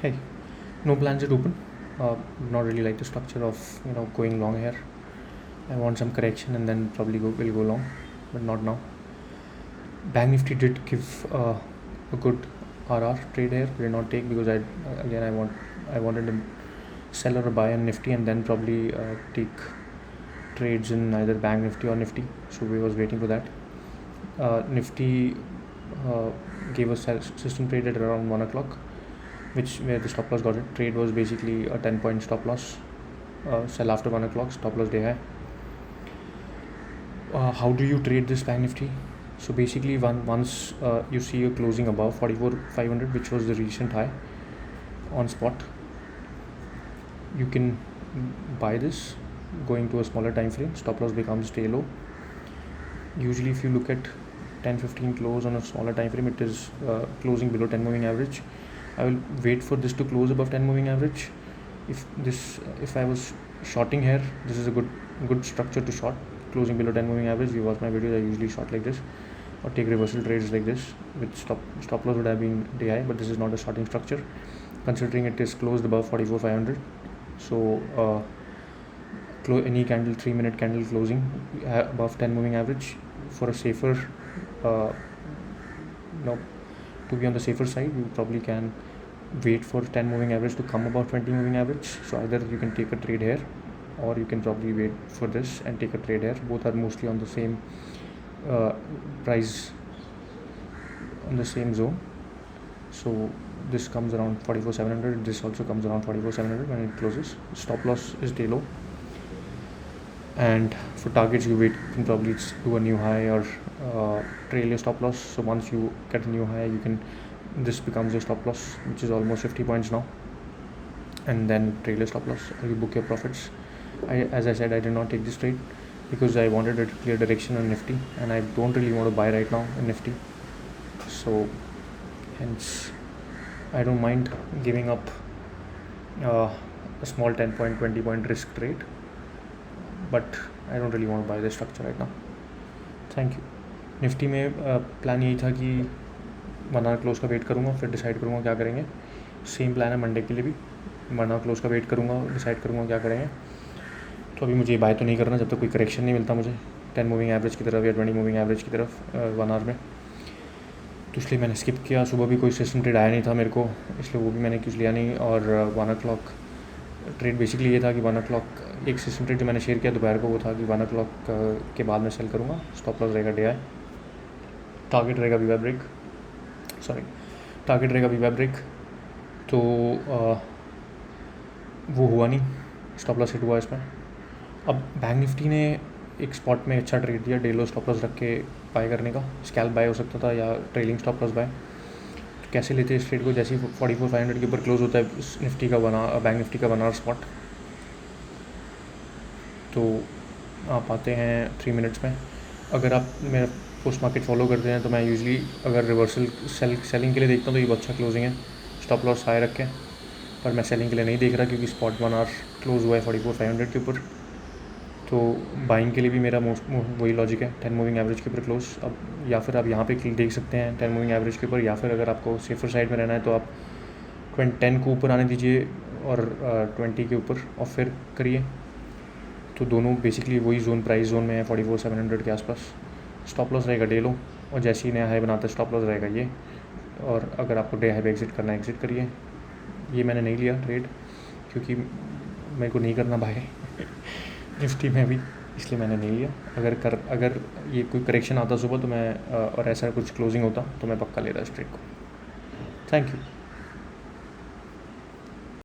Hey, no plans at open. Not really like the structure of going long here. I want some correction and then probably will go long, but not now. Bank Nifty did give a good RR trade here. Did not take because I wanted to sell or buy on Nifty and then probably take trades in either Bank Nifty or Nifty. So we was waiting for that. Nifty gave us system trade at around 1 o'clock, where the stop loss got it. Trade was basically a 10-point stop loss. Sell after 1 o'clock, stop loss day high. How do you trade this Bank Nifty? So basically, once you see a closing above 44,500, which was the recent high on spot, you can buy this going to a smaller time frame. Stop loss becomes stay low. Usually, if you look at 10-15 close on a smaller time frame, it is closing below 10 moving average. I will wait for this to close above 10 moving average. If I was shorting here, this is a good structure to short. Closing below 10 moving average. You watch my videos, I usually short like this or take reversal trades like this, with stop loss would have been day high, but this is not a shorting structure considering it is closed above 44,500. So any candle, 3-minute candle closing above 10 moving average for a safer to be on the safer side, you probably can wait for 10 moving average to come above 20 moving average. So either you can take a trade here or you can probably wait for this and take a trade here. Both are mostly on the same price, on the same zone. So this comes around 44,700. This also comes around 44,700 when it closes. Stop loss is day low. And for targets, you can probably do a new high or trail your stop loss. So once you get a new high, this becomes your stop loss, which is almost 50 points now, and then trail your stop loss or you book your profits. As I said, I did not take this trade because I wanted a clear direction on Nifty and I don't really want to buy right now in Nifty. So hence I don't mind giving up a small 10-point, 20-point risk trade, but I don't really want to buy this structure right now. Thank you. Nifty में plan यही था कि 1 our close का wait करूँगा, फिर decide करूँगा क्या करेंगे. सेम प्लान है मंडे के लिए भी. 1 आवर क्लोज का वेट करूँगा, डिसाइड करूँगा क्या करेंगे. तो अभी मुझे बाय तो नहीं करना जब तक कोई करेक्शन नहीं मिलता मुझे 10 मूविंग एवरेज की तरफ या 20 मूविंग एवरेज की तरफ 1 आवर में. तो इसलिए मैंने स्किप किया. सुबह भी कोई सिस्टम ट्रेड आया नहीं था मेरे को, इसलिए वो भी मैंने कुछ लिया नहीं. और 1 o'clock ट्रेड बेसिकली ये था कि 1 o'clock एक सिस्टम ट्रेड जो मैंने शेयर किया दोपहर को, वो था कि 1 o'clock के बाद मैं सेल करूँगा. स्टॉप लॉस रहेगा डे आई. टारगेट रहेगा वीवा ब्रेक. टारगेट रहेगा वीवा ब्रेक. तो वो हुआ नहीं, स्टॉप लॉस हिट हुआ इसमें. अब बैंक निफ्टी ने एक स्पॉट में अच्छा ट्रेड दिया, डे लो स्टॉप लॉस रख के बाय करने का. स्कैल्प बाय हो सकता था या ट्रेलिंग स्टॉप लॉस बाय. तो कैसे लेते हैं इस ट्रेड को? जैसे ही 44,500 के ऊपर क्लोज होता है निफ्टी का बैंक निफ्टी का 1 आवर स्पॉट, तो आप आते हैं 3 मिनट्स में. अगर आप मेरा पोस्ट मार्केट फॉलो करते हैं तो मैं यूजली अगर रिवर्सल सेलिंग के लिए देखता हूँ तो ये बहुत अच्छा क्लोजिंग है, स्टॉप लॉस हाई रखें. पर मैं सेलिंग के लिए नहीं देख रहा क्योंकि स्पॉट 1 आवर क्लोज हुआ है 44,500 के ऊपर. तो बाइंग के लिए भी मेरा वही लॉजिक है, 10 मूविंग एवरेज के ऊपर क्लोज. अब या फिर आप यहाँ पे देख सकते हैं 10 मूविंग एवरेज के ऊपर, या फिर अगर आपको सेफर साइड में रहना है तो आप 10 को ऊपर आने दीजिए और 20 के ऊपर और फिर करिए. तो दोनों बेसिकली वही प्राइस जोन में है 44,700 के आसपास. स्टॉप लॉस रहेगा डे लो, और जैसे ही नया हाई बनाता है स्टॉप लॉस रहेगा ये. और अगर आपको डे हाई पे एग्जिट करना है एग्जिट करिए. ये मैंने नहीं लिया ट्रेड क्योंकि मेरे को नहीं करना बाय निफ्टी में भी, इसलिए मैंने नहीं लिया. अगर ये कोई करेक्शन आता सुबह तो मैं और ऐसा कुछ क्लोजिंग होता तो मैं पक्का लेता इस ट्रेड को. Thank you.